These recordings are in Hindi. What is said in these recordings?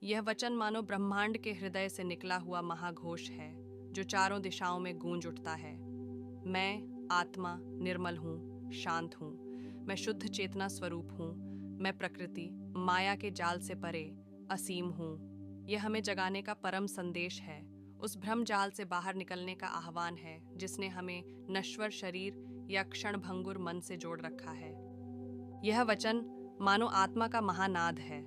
यह वचन मानो ब्रह्मांड के हृदय से निकला हुआ महाघोष है जो चारों दिशाओं में गूंज उठता है। मैं आत्मा निर्मल हूँ, शांत हूँ। मैं शुद्ध चेतना स्वरूप हूँ। मैं प्रकृति माया के जाल से परे असीम हूँ। यह हमें जगाने का परम संदेश है, उस भ्रम जाल से बाहर निकलने का आह्वान है जिसने हमें नश्वर शरीर या क्षणभंगुर मन से जोड़ रखा है। यह वचन मानो आत्मा का महानाद है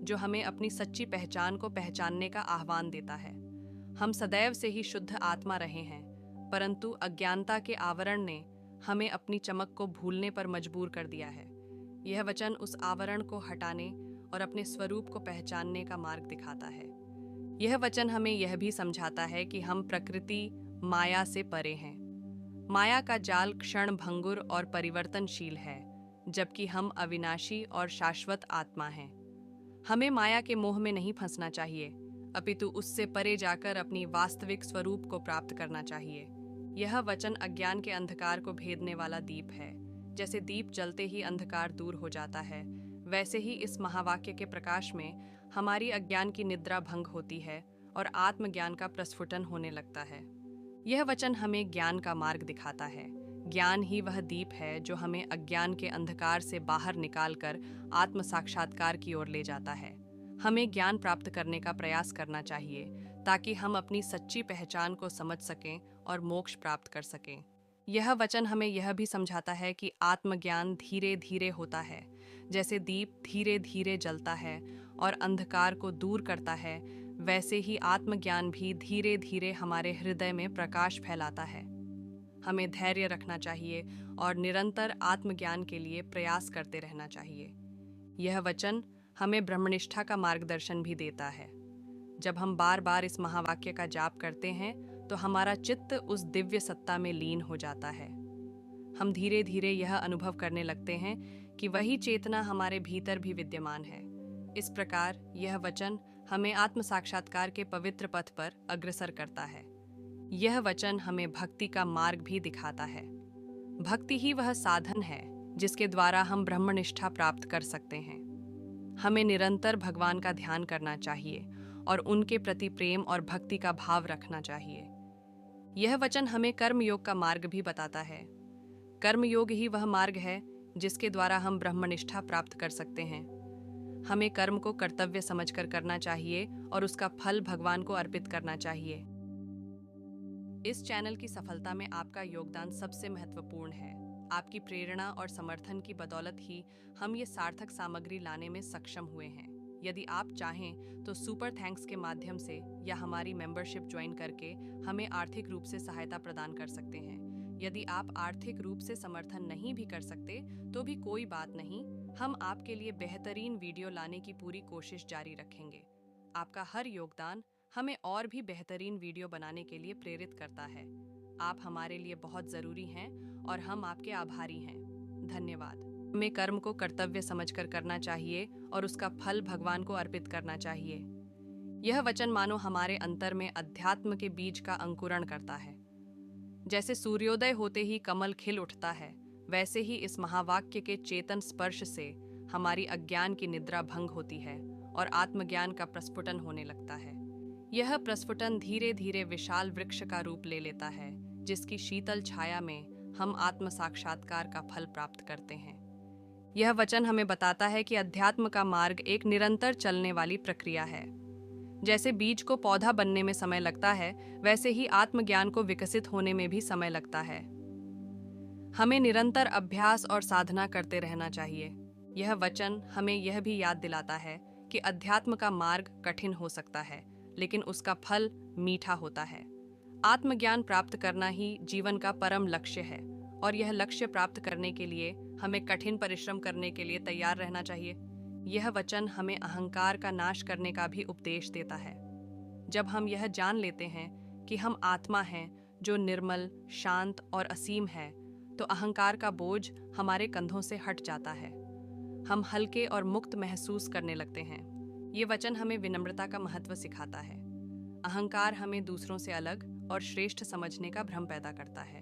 जो हमें अपनी सच्ची पहचान को पहचानने का आह्वान देता है। हम सदैव से ही शुद्ध आत्मा रहे हैं, परंतु अज्ञानता के आवरण ने हमें अपनी चमक को भूलने पर मजबूर कर दिया है। यह वचन उस आवरण को हटाने और अपने स्वरूप को पहचानने का मार्ग दिखाता है। यह वचन हमें यह भी समझाता है कि हम प्रकृति माया से परे हैं। माया का जाल क्षण भंगुर और परिवर्तनशील है, जबकि हम अविनाशी और शाश्वत आत्मा हैं। हमें माया के मोह में नहीं फंसना चाहिए, अपितु उससे परे जाकर अपनी वास्तविक स्वरूप को प्राप्त करना चाहिए। यह वचन अज्ञान के अंधकार को भेदने वाला दीप है। जैसे दीप जलते ही अंधकार दूर हो जाता है, वैसे ही इस महावाक्य के प्रकाश में हमारी अज्ञान की निद्रा भंग होती है और आत्मज्ञान का प्रस्फुटन होने लगता है। यह वचन हमें ज्ञान का मार्ग दिखाता है। ज्ञान ही वह दीप है जो हमें अज्ञान के अंधकार से बाहर निकालकर आत्म साक्षात्कार की ओर ले जाता है। हमें ज्ञान प्राप्त करने का प्रयास करना चाहिए ताकि हम अपनी सच्ची पहचान को समझ सकें और मोक्ष प्राप्त कर सकें। यह वचन हमें यह भी समझाता है कि आत्मज्ञान धीरे धीरे होता है। जैसे दीप धीरे धीरे जलता है और अंधकार को दूर करता है, वैसे ही आत्मज्ञान भी धीरे धीरे हमारे हृदय में प्रकाश फैलाता है। हमें धैर्य रखना चाहिए और निरंतर आत्मज्ञान के लिए प्रयास करते रहना चाहिए। यह वचन हमें ब्रह्मनिष्ठा का मार्गदर्शन भी देता है। जब हम बार बार इस महावाक्य का जाप करते हैं तो हमारा चित्त उस दिव्य सत्ता में लीन हो जाता है। हम धीरे धीरे यह अनुभव करने लगते हैं कि वही चेतना हमारे भीतर भी विद्यमान है। इस प्रकार यह वचन हमें आत्म साक्षात्कार के पवित्र पथ पर अग्रसर करता है। यह वचन हमें भक्ति का मार्ग भी दिखाता है। भक्ति ही वह साधन है जिसके द्वारा हम ब्रह्मनिष्ठा प्राप्त कर सकते हैं। हमें निरंतर भगवान का ध्यान करना चाहिए और उनके प्रति प्रेम और भक्ति का भाव रखना चाहिए। यह वचन हमें कर्मयोग का मार्ग भी बताता है। कर्मयोग ही वह मार्ग है जिसके द्वारा हम ब्रह्मनिष्ठा प्राप्त कर सकते हैं। हमें कर्म को कर्तव्य समझकर करना चाहिए और उसका फल भगवान को अर्पित करना चाहिए। इस चैनल की सफलता में आपका योगदान सबसे महत्वपूर्ण है। आपकी प्रेरणा और समर्थन की बदौलत ही हम ये सार्थक सामग्री लाने में सक्षम हुए हैं। यदि आप चाहें तो सुपर थैंक्स के माध्यम से या हमारी मेंबरशिप ज्वाइन करके हमें आर्थिक रूप से सहायता प्रदान कर सकते हैं। यदि आप आर्थिक रूप से समर्थन नहीं भी कर सकते तो भी कोई बात नहीं, हम आपके लिए बेहतरीन वीडियो लाने की पूरी कोशिश जारी रखेंगे। आपका हर योगदान हमें और भी बेहतरीन वीडियो बनाने के लिए प्रेरित करता है। आप हमारे लिए बहुत ज़रूरी हैं और हम आपके आभारी हैं। धन्यवाद। हमें कर्म को कर्तव्य समझकर करना चाहिए और उसका फल भगवान को अर्पित करना चाहिए। यह वचन मानो हमारे अंतर में अध्यात्म के बीज का अंकुरण करता है। जैसे सूर्योदय होते ही कमल खिल उठता है, वैसे ही इस महावाक्य के चेतन स्पर्श से हमारी अज्ञान की निद्रा भंग होती है और आत्मज्ञान का प्रस्फुटन होने लगता है। यह प्रस्फुटन धीरे धीरे विशाल वृक्ष का रूप ले लेता है, जिसकी शीतल छाया में हम आत्म साक्षात्कार का फल प्राप्त करते हैं। यह वचन हमें बताता है कि अध्यात्म का मार्ग एक निरंतर चलने वाली प्रक्रिया है। जैसे बीज को पौधा बनने में समय लगता है, वैसे ही आत्मज्ञान को विकसित होने में भी समय लगता है। हमें निरंतर अभ्यास और साधना करते रहना चाहिए। यह वचन हमें यह भी याद दिलाता है कि अध्यात्म का मार्ग कठिन हो सकता है, लेकिन उसका फल मीठा होता है। आत्मज्ञान प्राप्त करना ही जीवन का परम लक्ष्य है और यह लक्ष्य प्राप्त करने के लिए हमें कठिन परिश्रम करने के लिए तैयार रहना चाहिए। यह वचन हमें अहंकार का नाश करने का भी उपदेश देता है। जब हम यह जान लेते हैं कि हम आत्मा हैं जो निर्मल, शांत और असीम है, तो अहंकार का बोझ हमारे कंधों से हट जाता है। हम हल्के और मुक्त महसूस करने लगते हैं। ये वचन हमें विनम्रता का महत्व सिखाता है। अहंकार हमें दूसरों से अलग और श्रेष्ठ समझने का भ्रम पैदा करता है।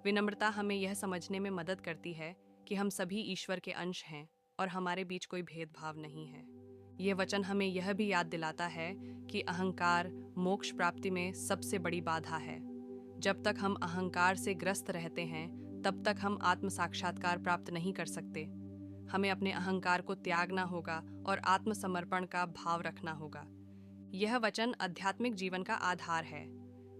विनम्रता हमें यह समझने में मदद करती है कि हम सभी ईश्वर के अंश हैं और हमारे बीच कोई भेदभाव नहीं है। यह वचन हमें यह भी याद दिलाता है कि अहंकार मोक्ष प्राप्ति में सबसे बड़ी बाधा है। जब तक हम अहंकार से ग्रस्त रहते हैं तब तक हम आत्म साक्षात्कार प्राप्त नहीं कर सकते। हमें अपने अहंकार को त्यागना होगा और आत्मसमर्पण का भाव रखना होगा। यह वचन आध्यात्मिक जीवन का आधार है।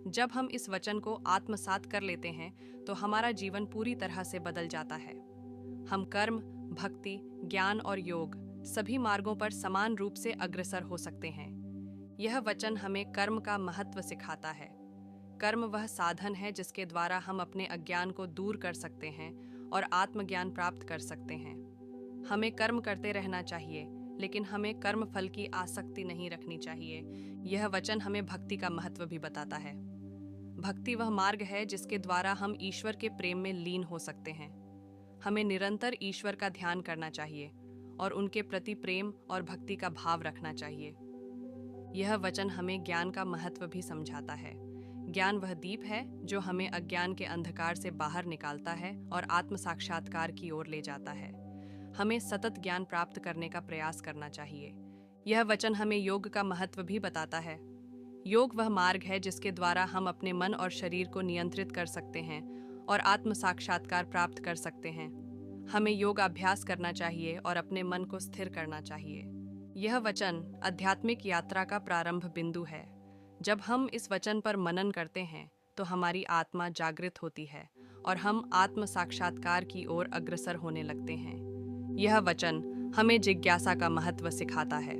जब हम इस वचन को आत्मसात कर लेते हैं तो हमारा जीवन पूरी तरह से बदल जाता है। हम कर्म, भक्ति, ज्ञान और योग सभी मार्गों पर समान रूप से अग्रसर हो सकते हैं। यह वचन हमें कर्म का महत्व सिखाता है। कर्म वह साधन है जिसके द्वारा हम अपने अज्ञान को दूर कर सकते हैं और आत्मज्ञान प्राप्त कर सकते हैं। हमें कर्म करते रहना चाहिए, लेकिन हमें कर्म फल की आसक्ति नहीं रखनी चाहिए। यह वचन हमें भक्ति का महत्व भी बताता है। भक्ति वह मार्ग है जिसके द्वारा हम ईश्वर के प्रेम में लीन हो सकते हैं। हमें निरंतर ईश्वर का ध्यान करना चाहिए और उनके प्रति प्रेम और भक्ति का भाव रखना चाहिए। यह वचन हमें ज्ञान का महत्व भी समझाता है। ज्ञान वह दीप है जो हमें अज्ञान के अंधकार से बाहर निकालता है और आत्म साक्षात्कार की ओर ले जाता है। हमें सतत ज्ञान प्राप्त करने का प्रयास करना चाहिए। यह वचन हमें योग का महत्व भी बताता है। योग वह मार्ग है जिसके द्वारा हम अपने मन और शरीर को नियंत्रित कर सकते हैं और आत्म साक्षात्कार प्राप्त कर सकते हैं। हमें योग अभ्यास करना चाहिए और अपने मन को स्थिर करना चाहिए। यह वचन आध्यात्मिक यात्रा का प्रारंभ बिंदु है। जब हम इस वचन पर मनन करते हैं तो हमारी आत्मा जागृत होती है और हम आत्म साक्षात्कार की ओर अग्रसर होने लगते हैं। यह वचन हमें जिज्ञासा का महत्व सिखाता है।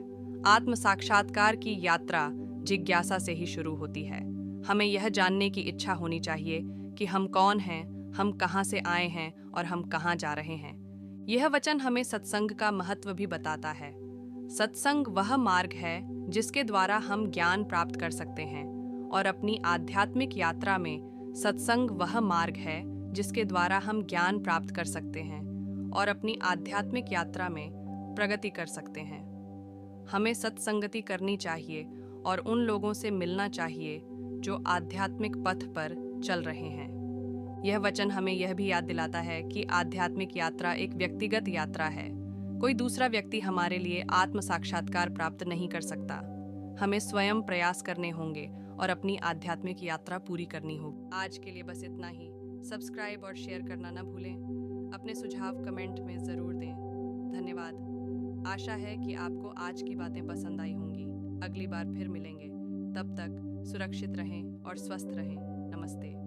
आत्म साक्षात्कार की यात्रा जिज्ञासा से ही शुरू होती है। हमें यह जानने की इच्छा होनी चाहिए कि हम कौन हैं, हम कहाँ से आए हैं और हम कहाँ जा रहे हैं। यह वचन हमें सत्संग का महत्व भी बताता है। सत्संग वह मार्ग है जिसके द्वारा हम ज्ञान प्राप्त कर सकते हैं और अपनी आध्यात्मिक यात्रा में सत्संग वह मार्ग है जिसके द्वारा हम ज्ञान प्राप्त कर सकते हैं और अपनी आध्यात्मिक यात्रा में प्रगति कर सकते हैं। हमें सत्संगति करनी चाहिए और उन लोगों से मिलना चाहिए जो आध्यात्मिक पथ पर चल रहे हैं। यह वचन हमें यह भी याद दिलाता है कि आध्यात्मिक यात्रा एक व्यक्तिगत यात्रा है। कोई दूसरा व्यक्ति हमारे लिए आत्म साक्षात्कार प्राप्त नहीं कर सकता। हमें स्वयं प्रयास करने होंगे और अपनी आध्यात्मिक यात्रा पूरी करनी होगी। आज के लिए बस इतना ही। सब्सक्राइब और शेयर करना न भूलें। अपने सुझाव कमेंट में ज़रूर दें। धन्यवाद। आशा है कि आपको आज की बातें पसंद आई होंगी। अगली बार फिर मिलेंगे। तब तक सुरक्षित रहें और स्वस्थ रहें। नमस्ते।